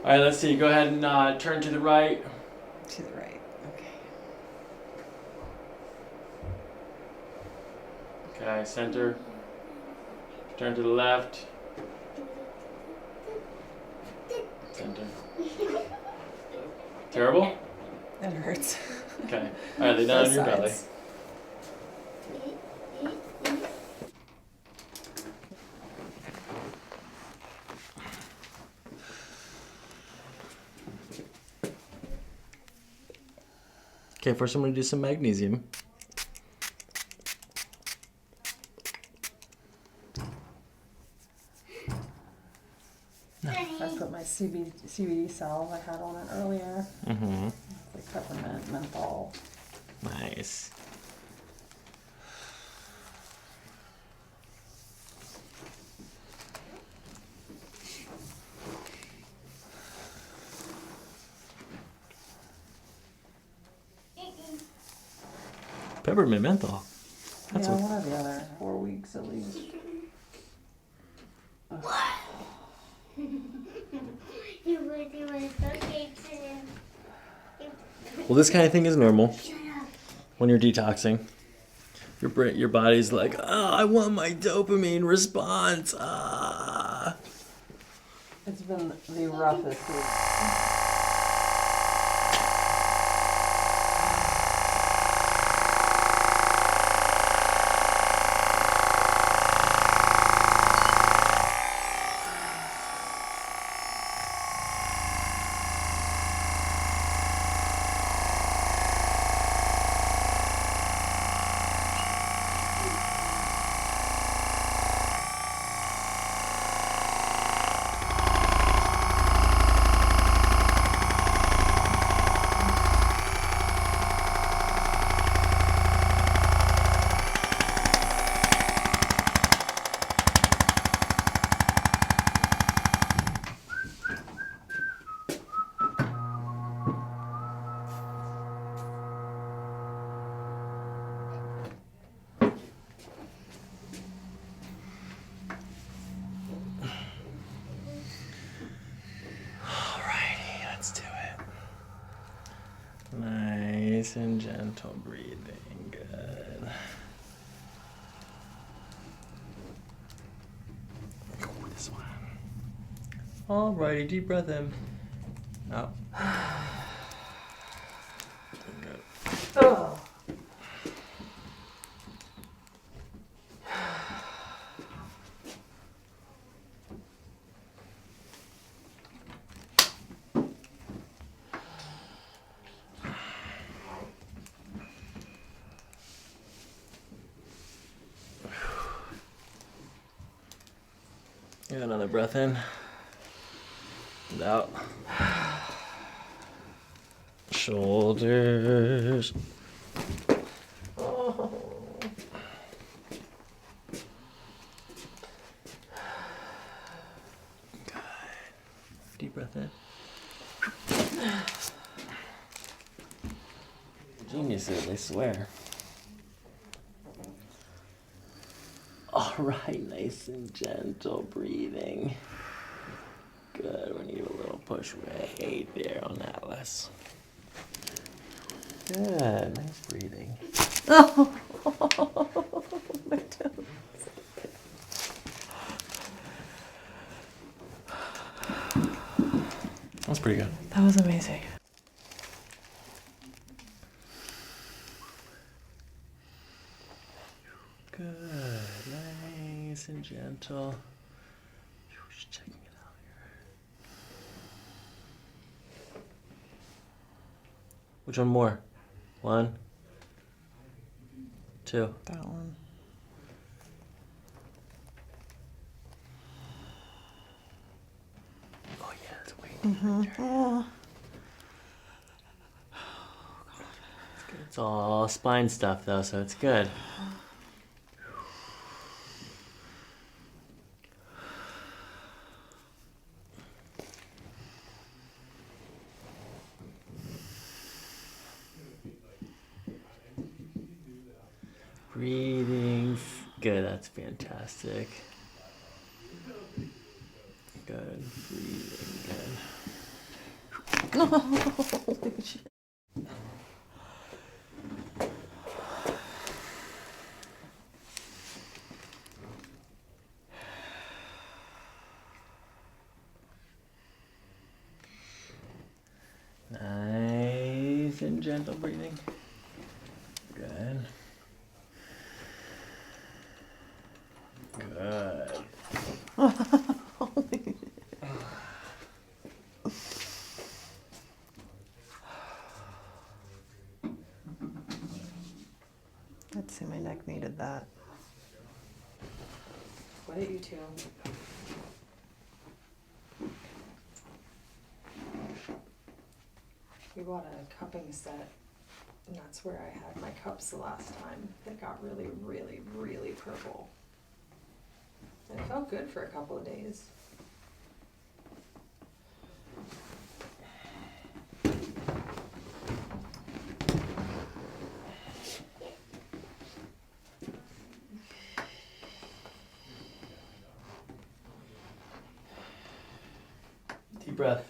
All right, let's see. Go ahead and turn to the right. To the right. Okay. Okay, center. Turn to the left. Center. Terrible? That hurts. Okay. All right, lay down on your belly. Okay, first I'm going to do some magnesium. I put my CBD salve I had on it earlier. Mm-hmm. Like peppermint, menthol. Nice. Peppermint menthol. That's Yeah, what. one or the other. 4 weeks at least. Well, this kind of thing is normal when you're detoxing. Your body's like, oh, I want my dopamine response. Ah. It's been the roughest week. Alrighty, let's do it. Nice and gentle breathing. Good. Go with this one. Alrighty, deep breath in. Out. Good. Oh. Get another breath in. And out. Shoulders. Oh. Good. Deep breath in. Geniuses, I swear. All right, nice and gentle breathing. Good, we're gonna give a little push right there on Atlas. Good, nice breathing. Oh. My toes. That's pretty good. That was amazing. Good, nice and gentle. Just checking it out here. Which one more? 1, 2. That one. Oh yeah, it's way Mm-hmm. Oh. It's all spine stuff though, so it's good. Breathing. Good, that's fantastic. Good, breathing, good. Holy shit. Nice and gentle breathing. Good. Good. Holy. I'd say my neck needed that. What did you two? We bought a cupping set, and that's where I had my cups the last time. They got really, really, really purple. And it felt good for a couple of days. Deep breath.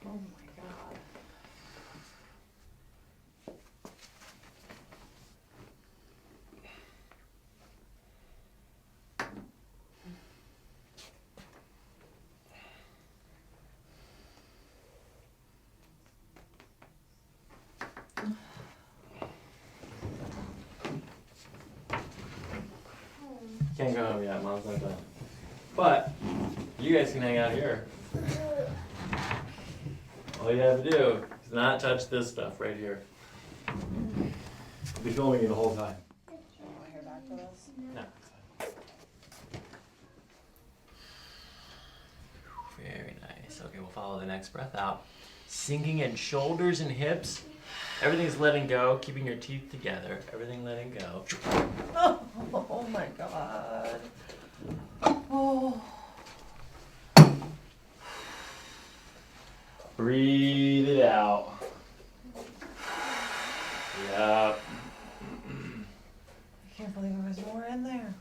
Oh my God. Can't go home yet, Mom's not done. But you guys can hang out here. All you have to do is not touch this stuff right here. I'll be filming you the whole time. You want to hear back to this? No. Very nice. Okay, we'll follow the next breath out. Sinking in shoulders and hips. Everything's letting go, keeping your teeth together. Everything letting go. Oh my God. Oh. Breathe it out. Yep. I can't believe there was more in there.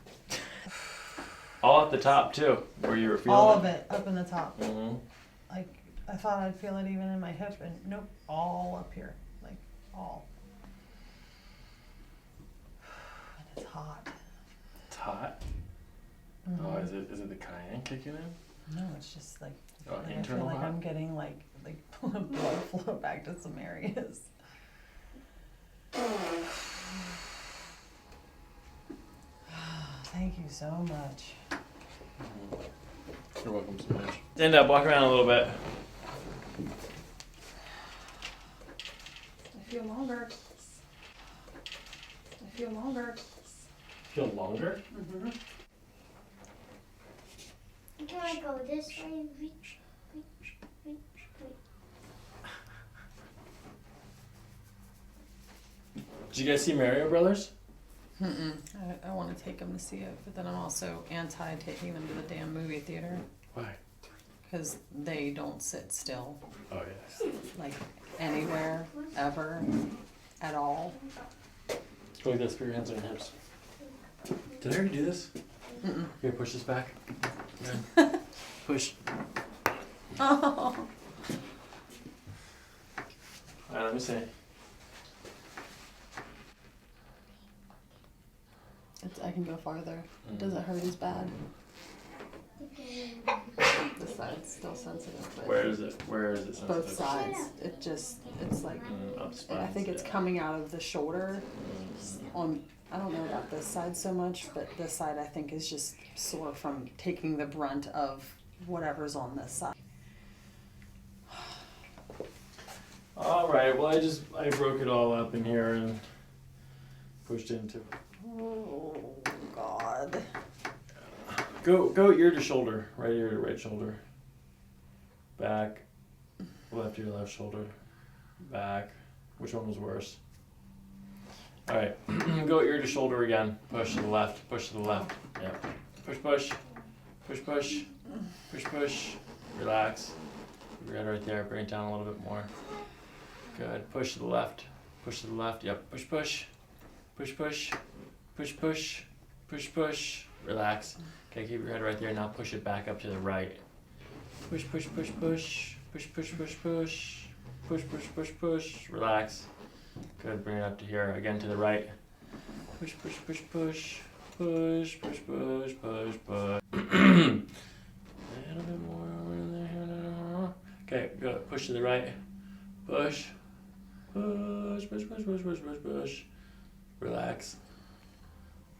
All at the top too, where you were feeling All of it up in the top. Mm-hmm. Like, I thought I'd feel it even in my hip, and nope, all up here. Like, all. And it's hot. It's hot. Mhm. Oh, is it the cayenne kicking in? No, it's just like, Oh, I internal feel like hot? I'm getting like blood flow back to some areas. Thank you so much. You're welcome so much. Stand up, walk around a little bit. I feel longer. I feel longer. Feel longer? Mm-hmm. Can I go this way? Reach, reach, reach, reach. Did you guys see Mario Brothers? I want to take them to see it, but then I'm also anti taking them to the damn movie theater Why? because they don't sit still, Oh yes. like anywhere, ever, at all. Go like this, put your hands on your hips. Did I already do this? Mm-mm. Here, push this back. Yeah. Push. Oh. Alright, let me see. I can go farther. It doesn't hurt as bad. This side's still sensitive, but Where is it? Where is it sensitive? both sides. It's like, Up and I think it's yeah. coming out of the shoulder. On, I don't know about this side so much, but this side I think is just sore from taking the brunt of whatever's on this side. Alright, well I broke it all up in here and pushed into it. Oh God. Go ear to shoulder. Right ear to right shoulder. Back. Left ear, left shoulder. Back. Which one was worse? All right, go ear to shoulder again. Push to the left, push to the left. Yep. Push, push, push, push, push, push. Relax. Keep your head right there. Bring it down a little bit more. Good. Push to the left. Push to the left. Yep. Push, push, push, push, push, push, push, push. Relax. Okay, keep your head right there. Now push it back up to the right. Push, push, push, push, push, push, push, push, push, push, push, push. Relax. Good. Bring it up to here. Again to the right. Push, push, push, push, push, push, push, push, push. A little bit more over there. Okay, good. Push to the right. Push. Push, push, push, push, push, push, push. Relax.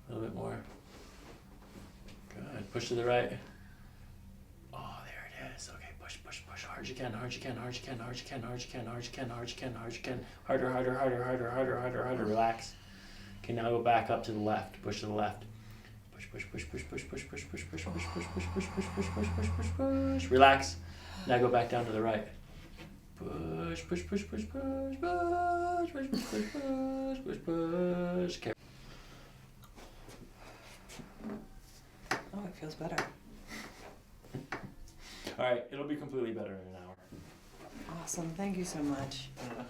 A little bit more. Good. Push to the right. Oh, there it is. Okay, push, push, push. Hard as you can, hard as you can, hard as you can, hard as you can, hard as you can, hard as you can, hard as you can, hard as you can. Harder, harder, harder, harder, harder, harder, harder. Relax. Okay, now go back up to the left. Push to the left. Push, push, push, push, push, push, push, push, push, push, push, push, push, push, push, push, push, push, push. Relax. Now go back down to the right. Push, push, push, push, push, push, push, push, push, push, push, push. Okay. Oh, it feels better. All right, it'll be completely better in an hour. Awesome. Thank you so much. Yeah.